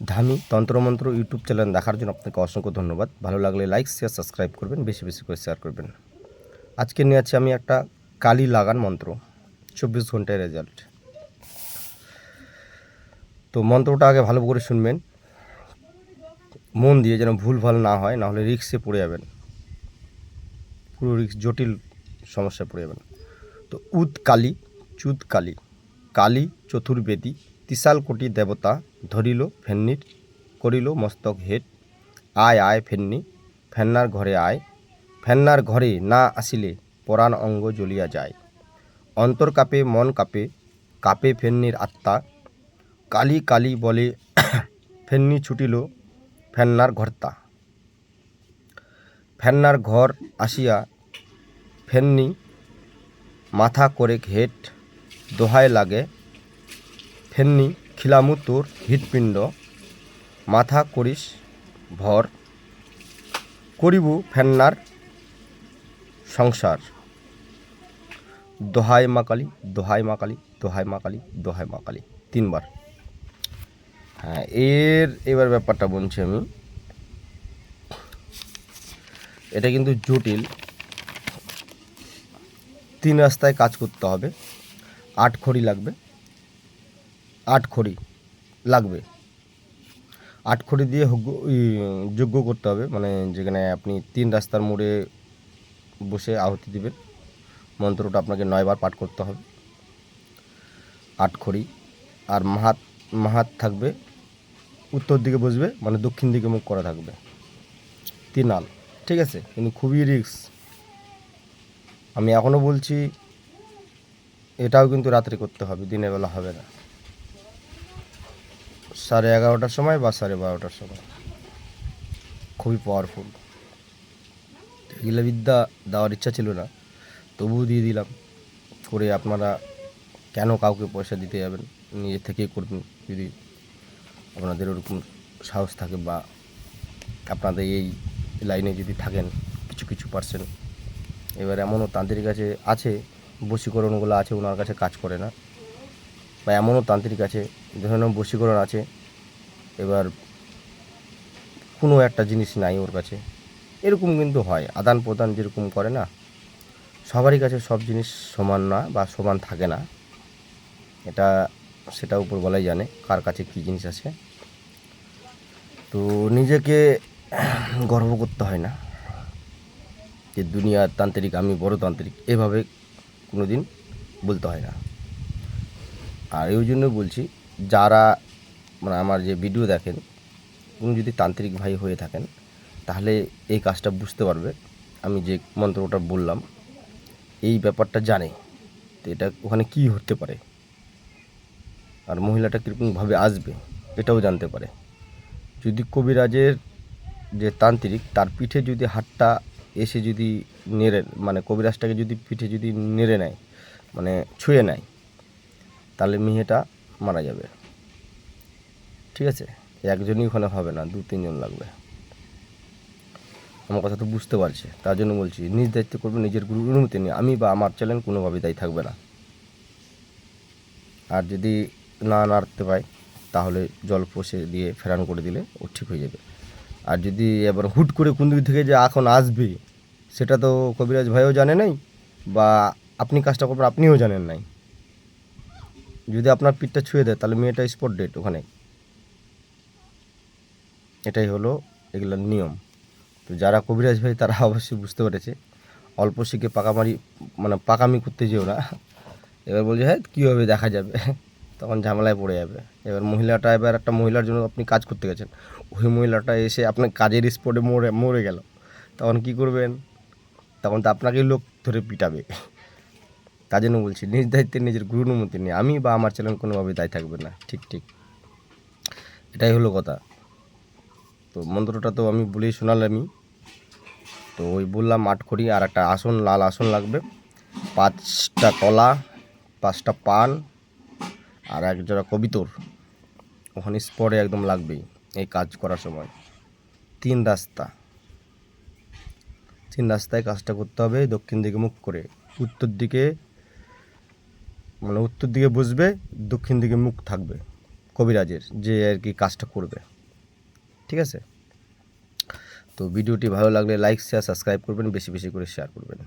ধামি তন্ত্রমন্ত্র YouTube channel দেখার জন্য আপনাকে অসংখ্য ধন্যবাদ। ভালো লাগলে লাইক শেয়ার সাবস্ক্রাইব করবেন, বেশি বেশি করে শেয়ার করবেন। আজকে নিয়ে আছি আমি একটা কালি লাগান মন্ত্র, 24 ঘন্টায় রেজাল্ট। তো মন্ত্রটা আগে ভালো করে শুনবেন, মন দিয়ে, যেন ভুলভাল না হয়, না হলে রিস্কে পড়ে যাবেন, পুরো রিস্ক, জটিল সমস্যায় পড়ে যাবেন। তো উদ কালী চুদ কালী, কালী চতুর্বেদী, তিসাল কোটি দেবতা, ধরিল ফেন্নির, করিল মস্তক হেট, আয় আয় ফেন্নি, ফেন্নার ঘরে আয়, ফেন্নার ঘরে না আসিলে পরাণ অঙ্গ জ্বলিয়া যায়, অন্তর কাপে মন কাপে, কাপে ফেন্নির আত্মা, কালী কালী বলে ফেন্নি ছুটিল ফেন্নার ঘরতা, ফেন্নার ঘর আসিয়া ফেন্নি মাথা করে ঘেট, দোহায় লাগে ফেন্নি খিলামু তোর হৃৎপিণ্ড, মাথা করিস ভর, করিবু ফেন্নার সংসার, দোহাই মা কালী, দোহাই মা কালী, দোহাই মা কালী, দোহাই মা কালী, 3 বার। হ্যাঁ, এবার ব্যাপারটা বলছি আমি। এটা কিন্তু জটিল, 3 রাস্তায় কাজ করতে হবে। 8 খড়ি লাগবে, 8 খড়ি লাগবে, 8 খড়ি দিয়ে যজ্ঞ করতে হবে, মানে যেখানে আপনি 3 রাস্তার মোড়ে বসে আহুতি দিবেন। মন্ত্রটা আপনাকে 9 বার পাঠ করতে হবে। 8 খড়ি, আর মাহাত থাকবে, উত্তর দিকে বসবে, মানে দক্ষিণ দিকে মুখ করা থাকবে, 3 আল, ঠিক আছে? কিন্তু খুবই রিস্ক। আমি এখনও বলছি, এটাও কিন্তু রাত্রে করতে হবে, দিনের বেলা হবে না। 11:30টার সময় বা 12:30টার সময়, খুবই পাওয়ারফুল। এগুলো বিদ্যা দেওয়ার ইচ্ছা ছিল না, তবুও দিয়ে দিলাম। করে আপনারা কেন কাউকে পয়সা দিতে যাবেন, নিজে থেকেই করবেন। যদি আপনাদের ওরকম সাহস থাকে বা আপনাদের এই লাইনে যদি থাকেন কিছু পার্সেন্ট। এবার এমনও তান্ত্রিক আছে, বশীকরণগুলো আছে, ওনার কাছে কাজ করে না। বা এমনও তান্ত্রিক আছে, ধরুন বশীকরণ আছে, এবার কোনো একটা জিনিস নাই ওর কাছে, এরকম কিন্তু হয়। আদান প্রদান যেরকম করে না, সবারই কাছে সব জিনিস সমান না বা সমান থাকে না। সেটা উপরওয়ালাই জানে কার কাছে কী জিনিস আছে। তো নিজেকে গর্ব করতে হয় না যে দুনিয়ার তান্ত্রিক, আমি বড় তান্ত্রিক, এভাবে কোনো দিন বলতে হয় না। আর এই জন্য বলছি, যারা মানে আমার যে ভিডিও দেখেন, উনি যদি তান্ত্রিক ভাই হয়ে থাকেন, তাহলে এই কাজটা বুঝতে পারবে। আমি যে মন্ত্রটা বললাম, এই ব্যাপারটা জানে, তো এটা ওখানে কী হতে পারে, আর মহিলাটা কীরকমভাবে আসবে, এটাও জানতে পারে। যদি কবিরাজের যে তান্ত্রিক, তার পিঠে যদি হাতটা এসে যদি নেড়ে, মানে কবিরাজটাকে যদি পিঠে যদি নেড়ে নেয়, মানে ছুঁয়ে নেয়, তাহলে মেয়েটা মারা যাবে, ঠিক আছে? একজনই ওখানে হবে না, 2-3 জন লাগবে। আমার কথা তো বুঝতে পারছে, তার জন্য বলছি, নিজ দায়িত্ব করবে, নিজের গুরুর অনুমতি নিয়ে। আমি বা আমার চ্যানেল কোনোভাবে দায়ী থাকবে না। আর যদি না নাড়তে পায়, তাহলে জল পোষে দিয়ে ফেরান করে দিলে ও ঠিক হয়ে যাবে। আর যদি এবার হুট করে কোন দিক থেকে যে এখন আসবে, সেটা তো কবিরাজ ভাইও জানে নাই, বা আপনি কাজটা করবেন আপনিও জানেন নাই। যদি আপনার পিঠটা ছুঁয়ে দেয়, তাহলে মেয়েটা স্পট ডেট ওখানে। এটাই হলো এগুলোর নিয়ম। তো যারা কবিরাজ ভাই, তারা অবশ্যই বুঝতে পেরেছে। অল্প শিখে পাকামি করতে যেও না। এবার বলছে, হ্যাঁ কীভাবে দেখা যাবে, তখন ঝামেলায় পড়ে যাবে। এবার একটা মহিলার জন্য আপনি কাজ করতে গেছেন, ওই মহিলাটা এসে আপনার কাজের স্পটে মরে গেল, তখন কি করবেন? তখন তো আপনাকেই লোক ধরে পিটাবে। তার জন্য বলছি, নিজ দায়িত্বে নিজের গুরুর অনুমতি নিয়ে। আমি বা আমার চ্যানেল কোনোভাবে দায়ী থাকবে না। ঠিক, এটাই হলো কথা। তো মন্ত্রটা তো আমি বলেই শোনালামই। তো ওই বললাম 8 খড়ি, আর একটা আসন, লাল আসন লাগবে, 5টা কলা, 5টা পান, আর 1 জোড়া কবিতর ওখানে স্পটে একদম লাগবেই এই কাজ করার সময়। 3 রাস্তায় কাজটা করতে হবে, দক্ষিণ দিকে মুখ করে। উত্তর দিকে বসবে, দক্ষিণ দিকে মুখ থাকবে কবিরাজের, যে আর কি কাজটা করবে। ঠিক আছে, তো ভিডিওটি ভালো লাগলে লাইক শেয়ার সাবস্ক্রাইব করবেন, বেশি বেশি করে শেয়ার করবেন।